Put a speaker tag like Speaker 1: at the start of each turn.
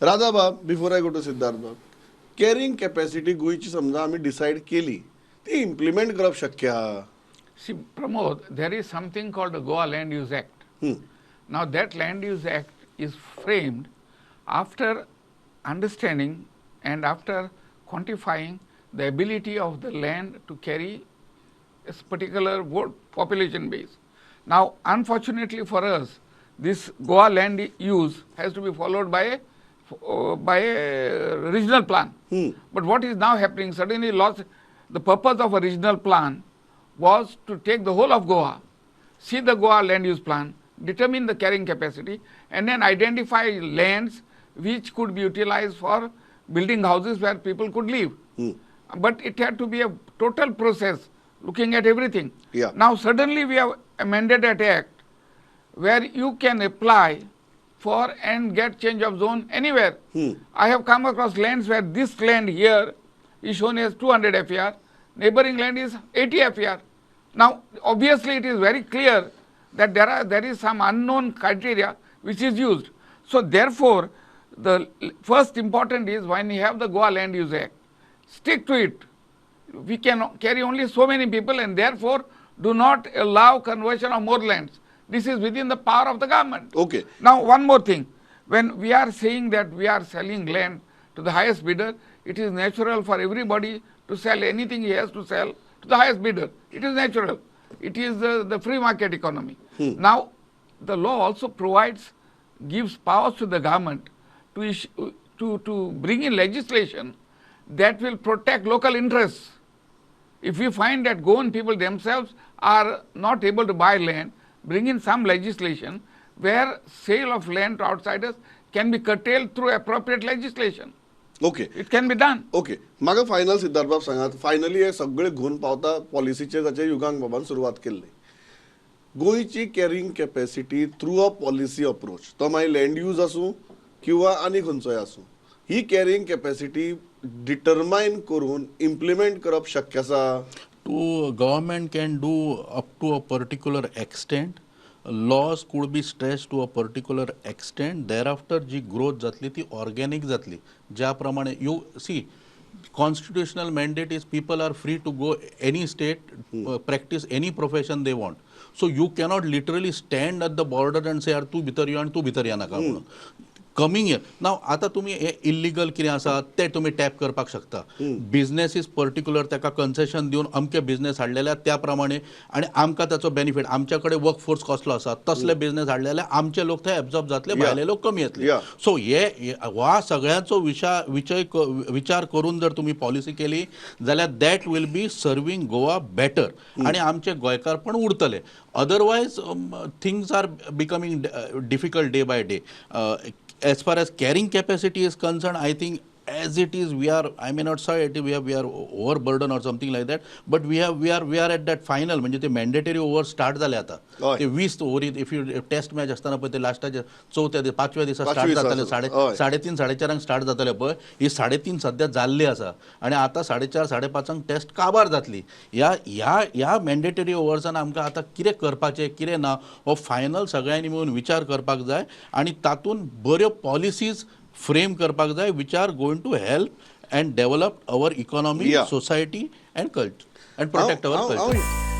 Speaker 1: Radha before I go to Siddharth carrying capacity गोयची समजा आम्ही डिसाईड केली ती इम्प्लिमेंट करप शक्य आहा?
Speaker 2: See, Pramod, there is something called the Goa Land Use Act. Now, that Land Use Act is framed after understanding and after quantifying the ability of the land to carry a particular population base. Now, unfortunately for us, this Goa land use has to be followed by a regional plan. But what is now happening, suddenly lost the purpose of a regional plan was to take the whole of Goa, see the Goa land use plan, determine the carrying capacity, and then identify lands which could be utilized for building houses where people could live. But it had to be a total process, looking at everything.
Speaker 1: Yeah.
Speaker 2: Now suddenly we have amended that act where you can apply for and get change of zone anywhere. I have come across lands where this land here is shown as 200 FAR, neighboring land is 80 FAR. Now, obviously, it is very clear that there is some unknown criteria which is used. So, therefore, the first important is when you have the Goa Land Use Act, stick to it. We can carry only so many people, and therefore, do not allow conversion of more lands. This is within the power of the government.
Speaker 1: Okay.
Speaker 2: Now, one more thing. When we are saying that we are selling land to the highest bidder, it is natural for everybody to sell anything he has to sell to the highest bidder. It is natural. It is the free market economy. Now, the law also gives powers to the government to bring in legislation that will protect local interests. If we find that Goan people themselves are not able to buy land, bring in some legislation where sale of land to outsiders can be curtailed through appropriate legislation.
Speaker 1: Okay
Speaker 2: It can be done.
Speaker 1: Okay म्हाका final Siddharth बाब सांगात finally हे सगळे घेऊन पावता पॉलिसीचे जाचे युगांक बाबान सुरवात केल्ली गोयची carrying capacity through a policy approach तो मागीर लँड यूज आसूं किंवा आनी खंयचोय आसूं ही कॅरिंग कॅपॅसिटी डिटरमाइन करून इम्प्लिमेंट करप शक्य आसा
Speaker 3: Government can do up to a particular extent. Laws could be stretched to a particular extent. Thereafter ji growth जातली ती organic जातली ज्या प्रमाणे you see constitutional mandate is people are free to go any state practice any profession they want. So you cannot literally stand at the border and say यार तू भितर यो आणि तू भितर या नाका म्हणून कमिंग इयर नाव आता तुम्ही हे इल्लिगल कितें आसा ते तुम्ही टॅप करपाक शकता बिझनेस इज पर्टिक्युलर ताका कन्सेशन दिवन अमके बिझनेस हाडलेल्या त्या प्रमाणे आणि आमकां ताचो बेनिफीट आमच्या कडेन वर्कफोर्स कसलो आसा तसले बिझनेस हाडलेले आमचे लोक थंय एब्झॉर्ब जातले भायले लोक कमी येतले सो हे वा सगळ्यांचो विचार करून जर तुम्ही पॉलिसी केली जाल्यार that will be serving Goa better आणि आमचे गोंयकार पण उरतले otherwise things are becoming difficult day by day as far as carrying capacity is concerned, I think as it is, I may not say it, we are overburdened or something like that, but we are at that final, म्हणजे ते mandatory over start झाले आता ते 20 ओव्हरीत if you test match असताना पण ते लास्टाच्या 5व्या दिवसा start जातले 3:30 4:30 स्टार्ट जातले पळय ही 3:30 सध्या जाल्ली आसा आणि आता 4:30 5:30 टेस्ट काबार जातली या मॅन्डेटरी ओव्हर्सान आमकां आता कितें करपाचें कितें ना हो फायनल सगळ्यांनी मिळून विचार करपाक जाय आणि तातूंत बऱ्यो पॉलिसीज frame करपाक जाय which are going to help and develop our economy, society and culture and protect our culture.